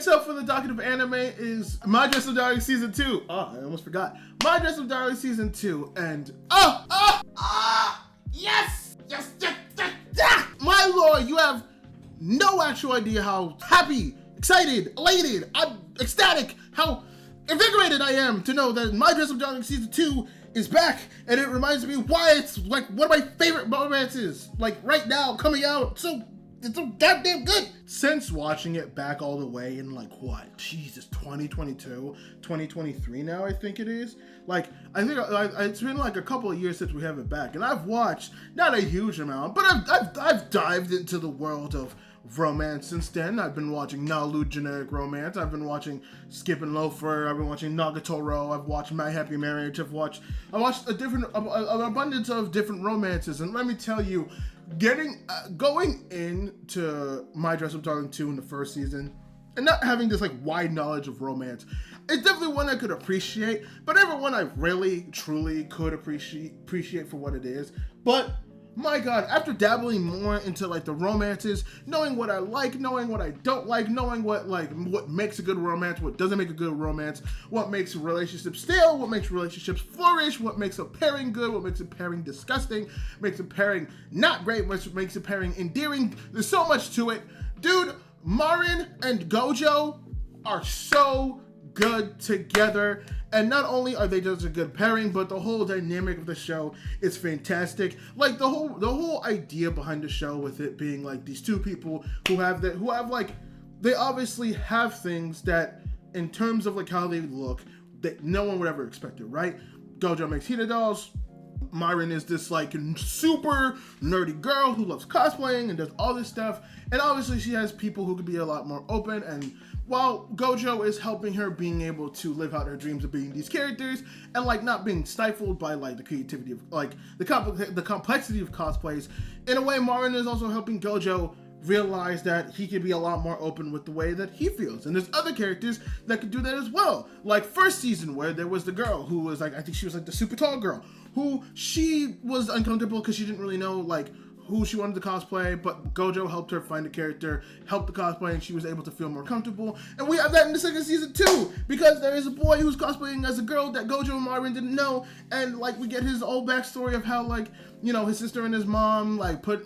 Next up for the docket of anime is My Dress Up Darling Season 2. Oh, I almost forgot. My Dress Up Darling Season 2. And, yes! Yes! My lord, you have no actual idea how happy, excited, elated, I'm ecstatic, how invigorated I am to know that My Dress Up Darling Season 2 is back, and it reminds me why it's like one of my favorite romances, like right now, coming out. It's so goddamn good. Since watching it back all the way in like what? Jesus, 2022, 2023 now, I think it is. Like, I think it's been like a couple of years since we have it back, and I've watched not a huge amount, but I've dived into the world of romance since then. I've been watching Nalu generic romance. I've been watching Skip and Loafer. I've been watching Nagatoro. I've watched My Happy Marriage. I watched an abundance of different romances, and let me tell you, going into My Dress Up Darling 2 in the first season and not having this like wide knowledge of romance, it's definitely one I could appreciate, but never one I really truly could appreciate for what it is. But my God, after dabbling more into like the romances, knowing what I like, knowing what I don't like, knowing what makes a good romance, what doesn't make a good romance, what makes relationships stale, what makes relationships flourish, what makes a pairing good, what makes a pairing disgusting, makes a pairing not great, what makes a pairing endearing. There's so much to it. Dude, Marin and Gojo are so good together, and not only are they just a good pairing, but the whole dynamic of the show is fantastic. Like the whole idea behind the show, with it being like these two people who they obviously have things that, in terms of like how they look, that no one would ever expect it, right? Gojo makes Hina dolls. Marin is this like super nerdy girl who loves cosplaying and does all this stuff, and obviously she has people who could be a lot more open, and while Gojo is helping her being able to live out her dreams of being these characters and like not being stifled by like the creativity of like the complexity of cosplays, in a way Marin is also helping Gojo realize that he can be a lot more open with the way that he feels. And there's other characters that could do that as well. Like first season, where there was the girl who was like, I think she was like the super tall girl, who she was uncomfortable because she didn't really know like who she wanted to cosplay, but Gojo helped her find a character, helped the cosplay, and she was able to feel more comfortable. And we have that in the second season too, because there is a boy who's cosplaying as a girl that Gojo and Marin didn't know, and like we get his whole backstory of how like, you know, his sister and his mom like put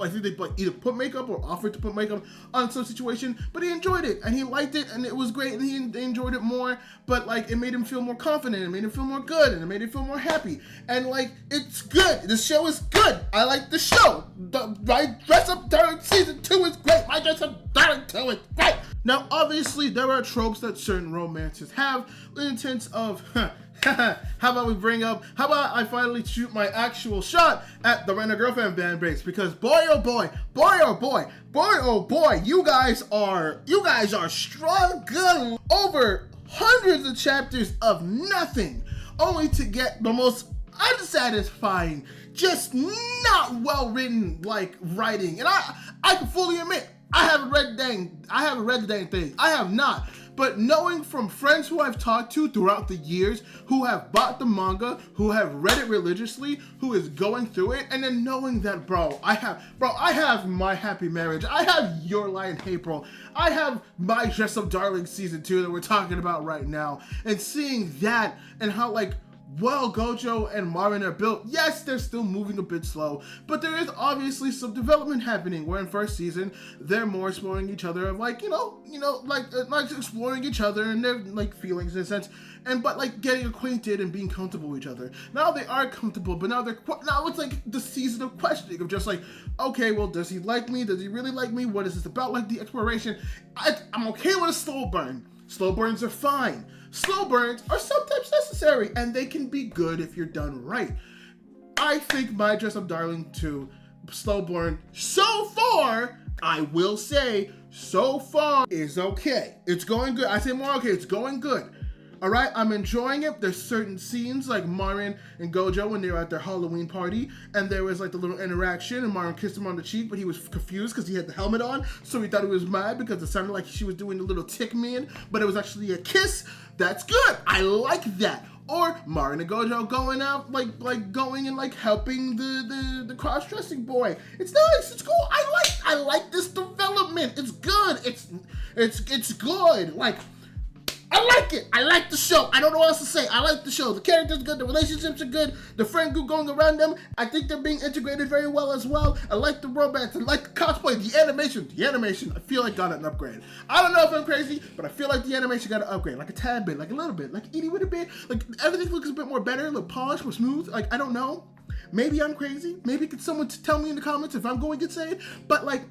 I think they like either put makeup or offered to put makeup on some situation, but he enjoyed it and he liked it and it was great and he enjoyed it more, but like it made him feel more confident, it made him feel more good, and it made him feel more happy, and like it's good. The show is good. I like the show. My Dress Up Darling Season 2 is great. My Dress Up Darling 2 is great. Now obviously there are tropes that certain romances have in the sense of how about I finally shoot my actual shot at the Rent a Girlfriend fan base, because boy oh boy, you guys are strong good over hundreds of chapters of nothing, only to get the most unsatisfying, just not well written like writing. And I can fully admit I haven't read the dang thing. I have not. But knowing from friends who I've talked to throughout the years, who have bought the manga, who have read it religiously, who is going through it, and then knowing that, I have My Happy Marriage, I have Your Lie in April, I have My Dress Up Darling Season 2 that we're talking about right now, and seeing that and how like well Gojo and Marin are built, yes, they're still moving a bit slow, but there is obviously some development happening, where in first season, they're more exploring each other of like, like exploring each other and their like feelings in a sense, but like getting acquainted and being comfortable with each other. Now they are comfortable, but now it's like the season of questioning of just like, okay, well, does he like me? Does he really like me? What is this about? Like the exploration. I'm okay with a slow burn. Slow burns are fine. Slow burns are sometimes necessary, and they can be good if you're done right. I think My Dress Up Darling 2 slow burn so far, I will say, so far is okay. It's going good. I say more okay, it's going good. All right, I'm enjoying it. There's certain scenes like Marin and Gojo when they were at their Halloween party, and there was like the little interaction, and Marin kissed him on the cheek, but he was confused because he had the helmet on, so he thought he was mad because it sounded like she was doing a little tick man, but it was actually a kiss. That's good. I like that. Or Marin and Gojo going out, like going and like helping the cross-dressing boy. It's nice. It's cool. I like this development. It's good. It's good. Like, I like it. I like the show. I don't know what else to say. I like the show. The characters are good. The relationships are good. The friend group going around them. I think they're being integrated very well as well. I like the romance. I like the cosplay. The animation. The animation, I feel like got an upgrade. I don't know if I'm crazy, but I feel like the animation got an upgrade. Like a tad bit. Like a little bit. Like itty bitty bit. Like everything looks a bit more better. Look polished, more smooth. Like I don't know. Maybe I'm crazy. Maybe could someone tell me in the comments if I'm going insane. But like,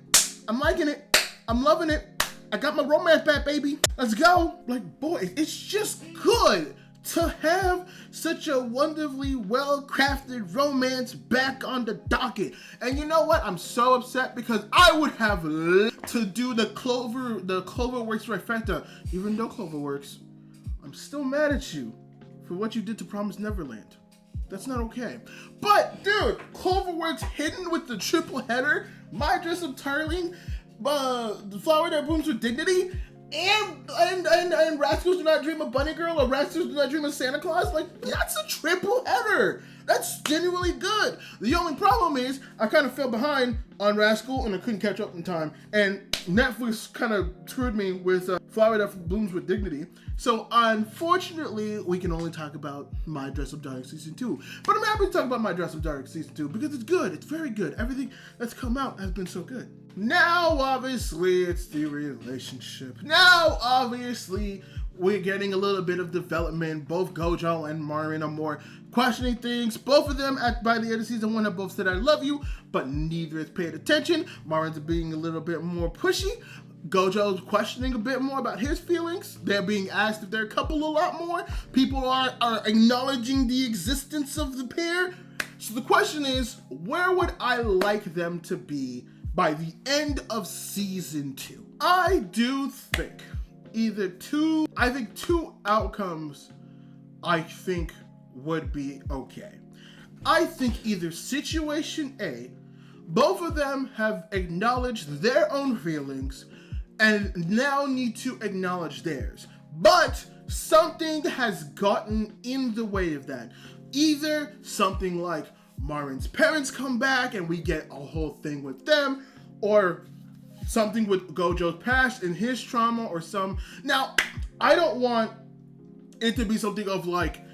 I'm liking it. I'm loving it. I got my romance back, baby. Let's go. Like, boy, it's just good to have such a wonderfully well-crafted romance back on the docket. And you know what? I'm so upset because I would have loved to do the Cloverworks trifecta. Even though Cloverworks, I'm still mad at you for what you did to Promised Neverland. That's not okay. But, dude, Cloverworks hidden with the triple header, My Dress Up Darling, the Flower That Blooms with Dignity, and Rascals Do Not Dream of Bunny Girl or Rascals Do Not Dream of Santa Claus. Like, that's a triple header. That's genuinely good. The only problem is I kind of fell behind on Rascal and I couldn't catch up in time. And Netflix kind of screwed me with Flower That Blooms with Dignity. So unfortunately, we can only talk about My Dress Up Darling Season 2. But I'm happy to talk about My Dress Up Darling Season 2 because it's good. It's very good. Everything that's come out has been so good. Now, obviously, it's the relationship. Now, obviously, we're getting a little bit of development. Both Gojo and Marin are more questioning things. Both of them, by the end of season 1, have both said I love you, but neither has paid attention. Marin's being a little bit more pushy. Gojo's questioning a bit more about his feelings. They're being asked if they're a couple a lot more. People are acknowledging the existence of the pair. So the question is, where would I like them to be by the end of season 2? I do think two outcomes I think would be okay. I think either situation A, both of them have acknowledged their own feelings and now need to acknowledge theirs, but something has gotten in the way of that. Either something like Marin's parents come back and we get a whole thing with them, or something with Gojo's past and his trauma, or Now, I don't want it to be something of like,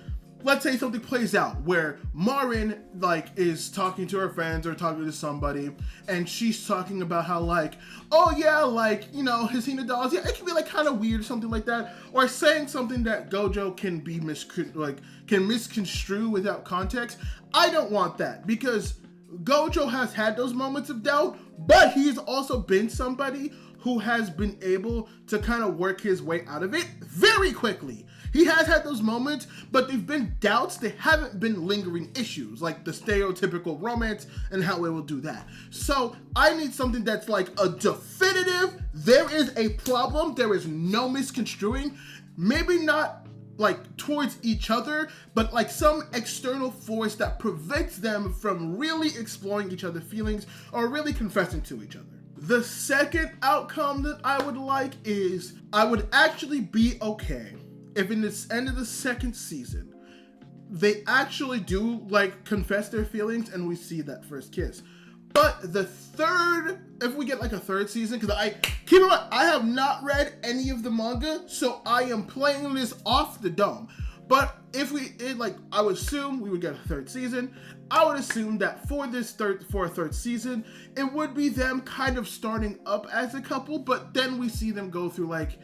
let's say something plays out where Marin like is talking to her friends or talking to somebody and she's talking about how like, oh yeah, like, you know, Hasina dolls, yeah, it can be like kind of weird or something like that, or saying something that Gojo can be misconstrue without context. I don't want that because Gojo has had those moments of doubt, but he's also been somebody who has been able to kind of work his way out of it very quickly. He has had those moments, but they've been doubts. They haven't been lingering issues, like the stereotypical romance and how it will do that. So I need something that's like a definitive, there is a problem, there is no misconstruing, maybe not like towards each other, but like some external force that prevents them from really exploring each other's feelings or really confessing to each other. The second outcome that I would like is I would actually be okay if in the end of the second season, they actually do like confess their feelings and we see that first kiss. But the third, if we get like a third season, because keep in mind, I have not read any of the manga, so I am playing this off the dome. But if I would assume we would get a third season. I would assume that for a third season, it would be them kind of starting up as a couple, but then we see them go through like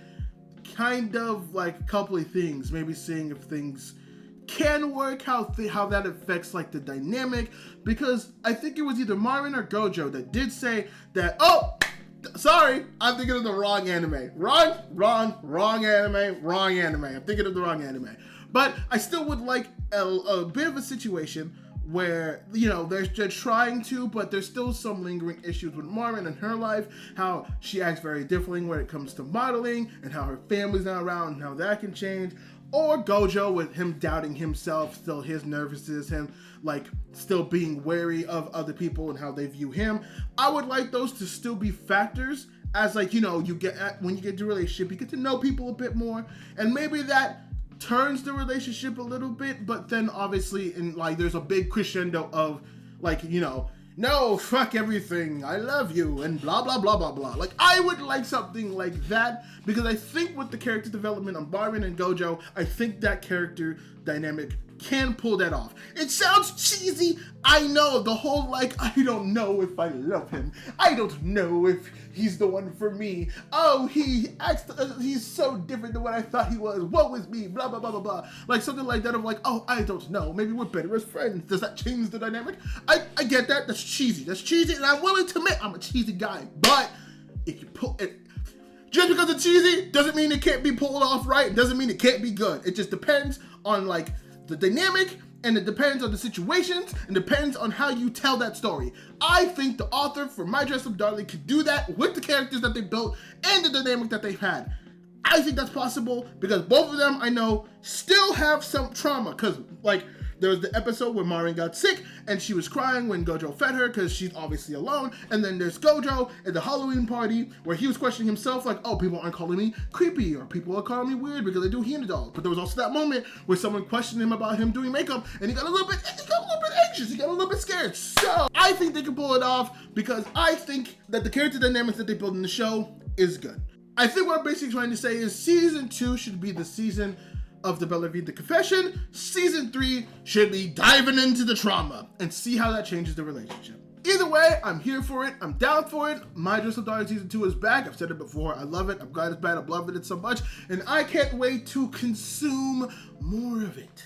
kind of like a couple of things, maybe seeing if things can work, how that affects like the dynamic, because I think it was either Marin or Gojo that did say that, oh, sorry, I'm thinking of the wrong anime. Wrong anime. I'm thinking of the wrong anime. But I still would like a bit of a situation where, you know, they're trying to, but there's still some lingering issues with Marin and her life, how she acts very differently when it comes to modeling, and how her family's not around, and how that can change. Or Gojo with him doubting himself, still his nervousness, him like still being wary of other people and how they view him. I would like those to still be factors as like, you know, when you get to a relationship, you get to know people a bit more, and maybe that turns the relationship a little bit, but then obviously in like there's a big crescendo of like, you know, no, fuck everything, I love you, and blah, blah, blah, blah, blah. Like, I would like something like that, because I think with the character development on Byron and Gojo, I think that character dynamic can pull that off. It sounds cheesy, I know, the whole like, I don't know if I love him, I don't know if he's the one for me, oh, he's so different than what I thought he was, woe is me, blah, blah, blah, blah, blah. Like something like that of like, oh, I don't know, maybe we're better as friends. Does that change the dynamic? I get that, that's cheesy, and I'm willing to admit I'm a cheesy guy, but if you pull it, just because it's cheesy doesn't mean it can't be pulled off right, doesn't mean it can't be good. It just depends on like the dynamic, and it depends on the situations, and depends on how you tell that story. I think the author for My Dress Up Darling could do that with the characters that they built and the dynamic that they've had. I think that's possible because both of them, I know, still have some trauma, because like there was the episode where Marin got sick and she was crying when Gojo fed her because she's obviously alone. And then there's Gojo at the Halloween party where he was questioning himself like, oh, people aren't calling me creepy or people are calling me weird because I do Hinata. But there was also that moment where someone questioned him about him doing makeup and he got a little bit anxious, he got a little bit scared. So I think they can pull it off because I think that the character dynamics that they build in the show is good. I think what I'm basically trying to say is season 2 should be the season of the Bella Vita Confession. Season 3 should be diving into the trauma and see how that changes the relationship. Either way, I'm here for it. I'm down for it. My Dress Up Darling Season 2 is back. I've said it before. I love it. I'm glad it's bad. I'm loving it so much. And I can't wait to consume more of it.